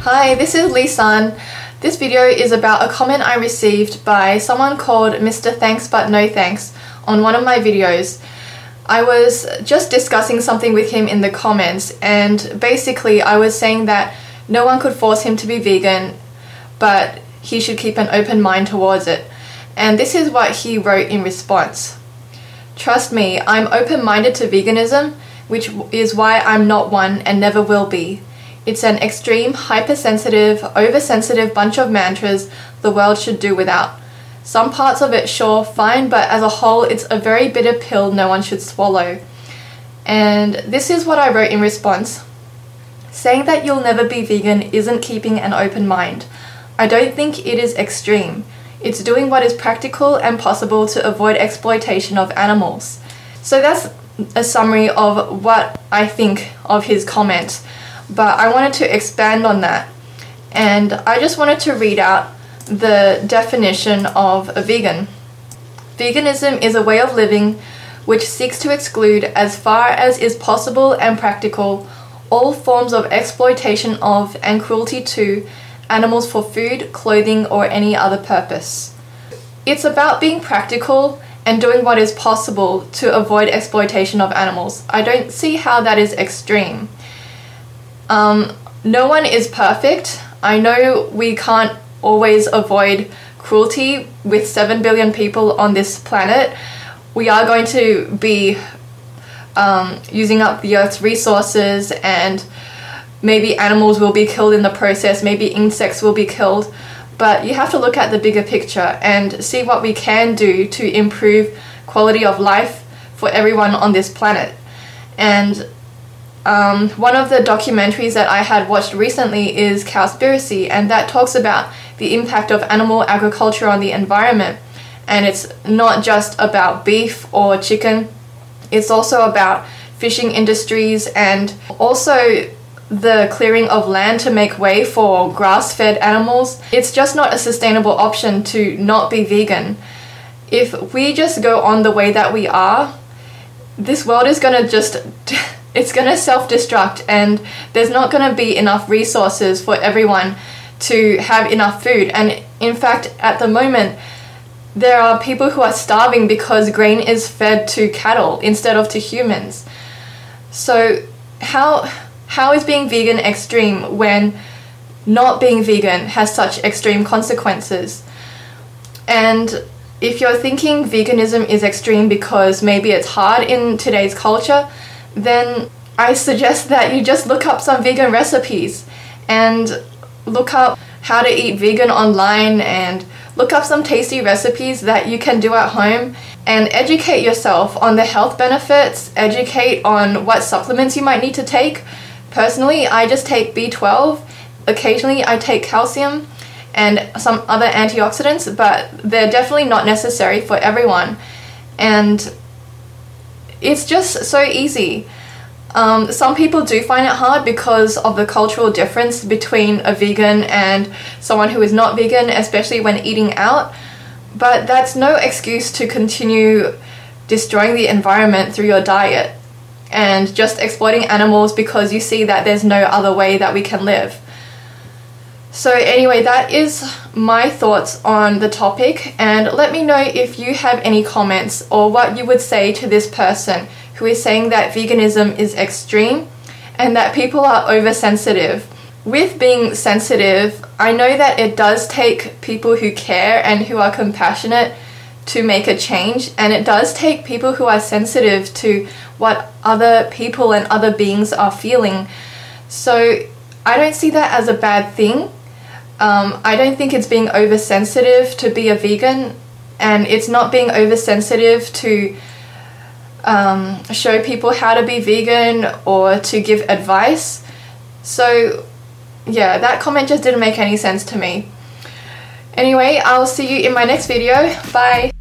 Hi, this is Lee-san. This video is about a comment I received by someone called Mr. Thanks But No Thanks on one of my videos. I was just discussing something with him in the comments, and basically I was saying that no one could force him to be vegan, but he should keep an open mind towards it. And this is what he wrote in response. Trust me, I'm open-minded to veganism, which is why I'm not one and never will be. It's an extreme, hypersensitive, oversensitive bunch of mantras the world should do without. Some parts of it, sure, fine, but as a whole, it's a very bitter pill no one should swallow. And this is what I wrote in response. Saying that you'll never be vegan isn't keeping an open mind. I don't think it is extreme. It's doing what is practical and possible to avoid exploitation of animals. So that's a summary of what I think of his comment. But I wanted to expand on that, and I just wanted to read out the definition of a vegan. Veganism is a way of living which seeks to exclude, as far as is possible and practical, all forms of exploitation of and cruelty to animals for food, clothing, or any other purpose. It's about being practical and doing what is possible to avoid exploitation of animals. I don't see how that is extreme. No one is perfect. I know we can't always avoid cruelty with 7 billion people on this planet. We are going to be using up the Earth's resources, and maybe animals will be killed in the process, maybe insects will be killed, but you have to look at the bigger picture and see what we can do to improve quality of life for everyone on this planet. And one of the documentaries that I had watched recently is Cowspiracy, and that talks about the impact of animal agriculture on the environment. And it's not just about beef or chicken, it's also about fishing industries and also the clearing of land to make way for grass-fed animals. It's just not a sustainable option to not be vegan. If we just go on the way that we are, this world is gonna it's gonna self-destruct, and there's not gonna be enough resources for everyone to have enough food. And in fact, at the moment, there are people who are starving because grain is fed to cattle instead of to humans. So how is being vegan extreme when not being vegan has such extreme consequences? And if you're thinking veganism is extreme because maybe it's hard in today's culture, then I suggest that you just look up some vegan recipes and look up how to eat vegan online, and look up some tasty recipes that you can do at home, and educate yourself on the health benefits, educate on what supplements you might need to take. Personally, I just take B12, occasionally I take calcium and some other antioxidants, but they're definitely not necessary for everyone. And it's just so easy. Some people do find it hard because of the cultural difference between a vegan and someone who is not vegan, especially when eating out. But that's no excuse to continue destroying the environment through your diet and just exploiting animals because you see that there's no other way that we can live. So anyway, that is my thoughts on the topic, and let me know if you have any comments or what you would say to this person who is saying that veganism is extreme and that people are oversensitive. With being sensitive, I know that it does take people who care and who are compassionate to make a change, and it does take people who are sensitive to what other people and other beings are feeling. So I don't see that as a bad thing. I don't think it's being oversensitive to be a vegan, and it's not being oversensitive to show people how to be vegan or to give advice. So yeah, that comment just didn't make any sense to me. Anyway, I'll see you in my next video. Bye!